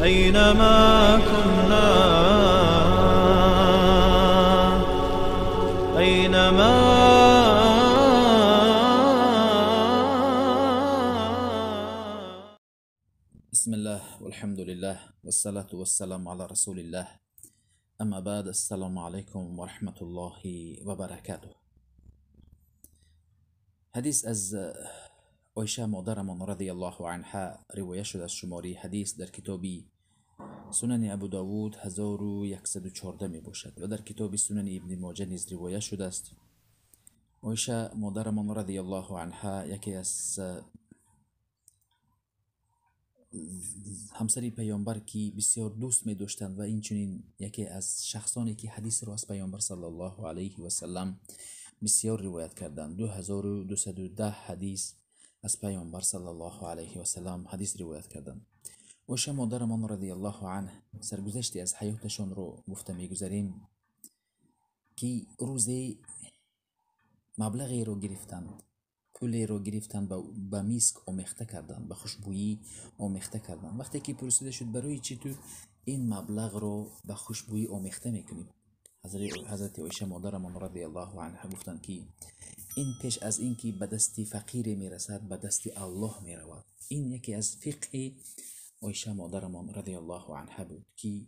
أينما كنا أينما بسم الله والحمد لله والصلاة والسلام على رسول الله. اما بعد، السلام عليكم ورحمة الله وبركاته. حدیث از عایشه مادرمان رضی الله عنها روایت شده از شماره حدیث در کتابی سنن ابو داود 1114 می باشد و در کتاب سنن ابن ماجه نیز روایت شده است. عایشه مادرمان رضی الله عنها یکی از همسری پیامبر که بسیار دوست می داشتند و این چنین یکی از شخصانی که حدیث را از پیامبر صلی الله علیه و سلم بسیار روایت کردند. 2210 حدیث از پیامبر صلی الله علیه و سلم حدیث روایت کردند. عایشه مادرمان رضی الله عنه سرگذشتی از حیاتشان رو گفته میگذاریم که روزی مبلغی رو گرفتند، پولی رو گرفتند، به میسک آمیخته کردند، به خوشبویی آمیخته کردند. وقتی که پرسیده شد برای چی تو این مبلغ رو به خوشبویی آمیخته میکنید، حضرت عایشه مادرمان رضی الله عنها گفتند که این پیش از این که به دست فقیر میرسد به دست الله میرود. این یکی از فقه عایشه مادرمان رضی الله عنها بود که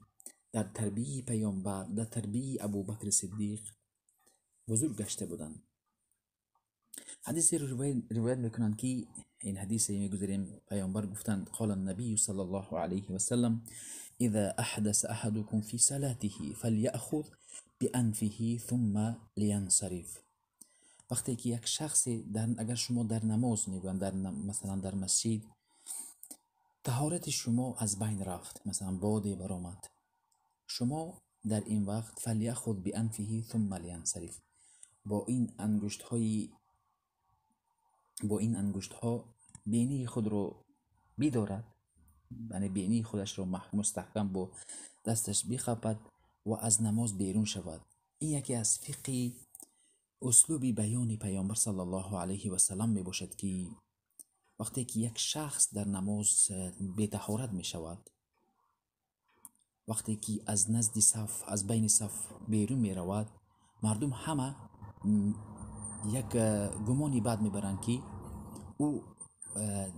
در تربیه پیامبر، در تربیه ابوبکر صدیق بزرگ گشته بودند. حدیثی رو روایت میکنند که این حدیثی میگذاریم پیامبر گفتند قال النبی صلی الله علیه و سلم اذا احدث احدكم في صلاته فليأخذ بانفه ثم لينصرف. وقتی که یک شخصی اگر شما در نماز میگویند، مثلا در مسجد طهارت شما از بین رفت، مثلا بادی برآمد، شما در این وقت فلیأخذ بانفه ثم لینصرف، با این انگشت ها بینی خود رو بیدارد، یعنی بینی خودش رو مستحکم با دستش بخپد و از نماز بیرون شود. این یکی از فقه اسلوب بیان پیامبر صلی الله علیه و سلم می باشد که وقتی که یک شخص در نماز بی طهارت می شود، وقتی که از نزد صف، از بین صف بیرون می رود، مردم همه یک گمانی بد می برند که او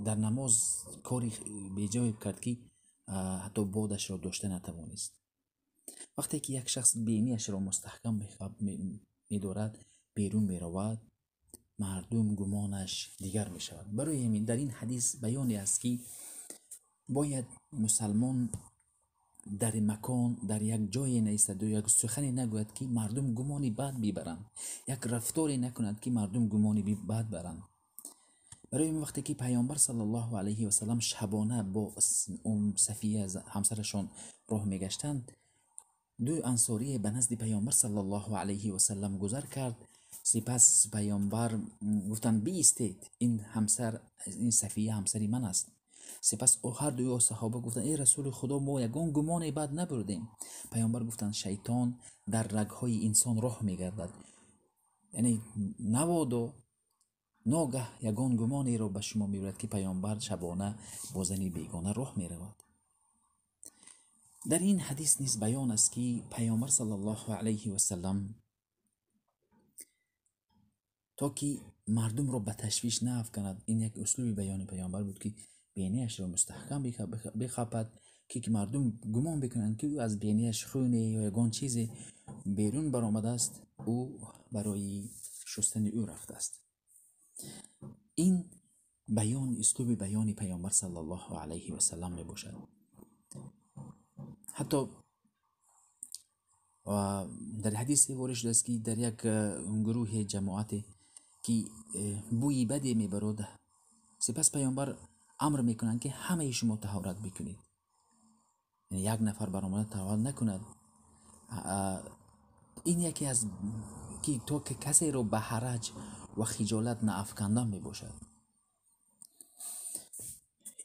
در نماز کاری بیجایی کرد که حتی بادش را داشته نتوانست. وقتی که یک شخص بینیش را مستحکم می دارد بیرون می رود، مردم گمانش دیگر می شود. برای همین در این حدیث بیانی است که باید مسلمان در مکان، در یک جای نیستد و یک سخنی نگوید که مردم گمانی بد ببرند، یک رفتاری نکند که مردم گمانی بد برند. برای این وقتی که پیامبر صلی الله علیه و سلم شبانه با صفیه همسرشان راه میگشتند، دو انصاری به نزد پیامبر صلی الله علیه و سلم گذر کرد. سپس پیامبر گفتند بیستید، این صفیه همسری من است. سپس هر دو صحابه گفتند ای رسول خدا، ما یگان گمان بد نبردیم. پیامبر گفتند شیطان در رگهای انسان راه میگردد، یعنی نبادا ناگه یگان گمانی را به شما می‌رود که پیامبر شبانه با زنی بیگانه راه می‌رود. در این حدیث نیز بیان است که پیامبر صلی الله علیه و سلم تا که مردم را به تشویش نافکند، این یک اسلوب بیان پیامبر بود که بینیش را مستحکم بخپد که مردم گمان بکنند که او از بینیش خونه یا یگان چیزی بیرون برآمده است، او برای شستن او رفته است. این بیان اسلوب بیان پیامبر صلی الله علیه و سلم می باشد. حتی در حدیث وارد شده است که در یک گروه جماعت که بوی بدی می برد، سپس پیامبر امر می کنند که همه شما طهارت بکنید، یعنی یک نفر برآمده طهارت نکند. این یکی از که تو که کسی رو به حرج و خجالت نافکندن می باشد.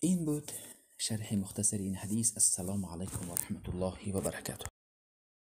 این بود شرح مختصر این حدیث. السلام علیکم و رحمت الله و برکاته.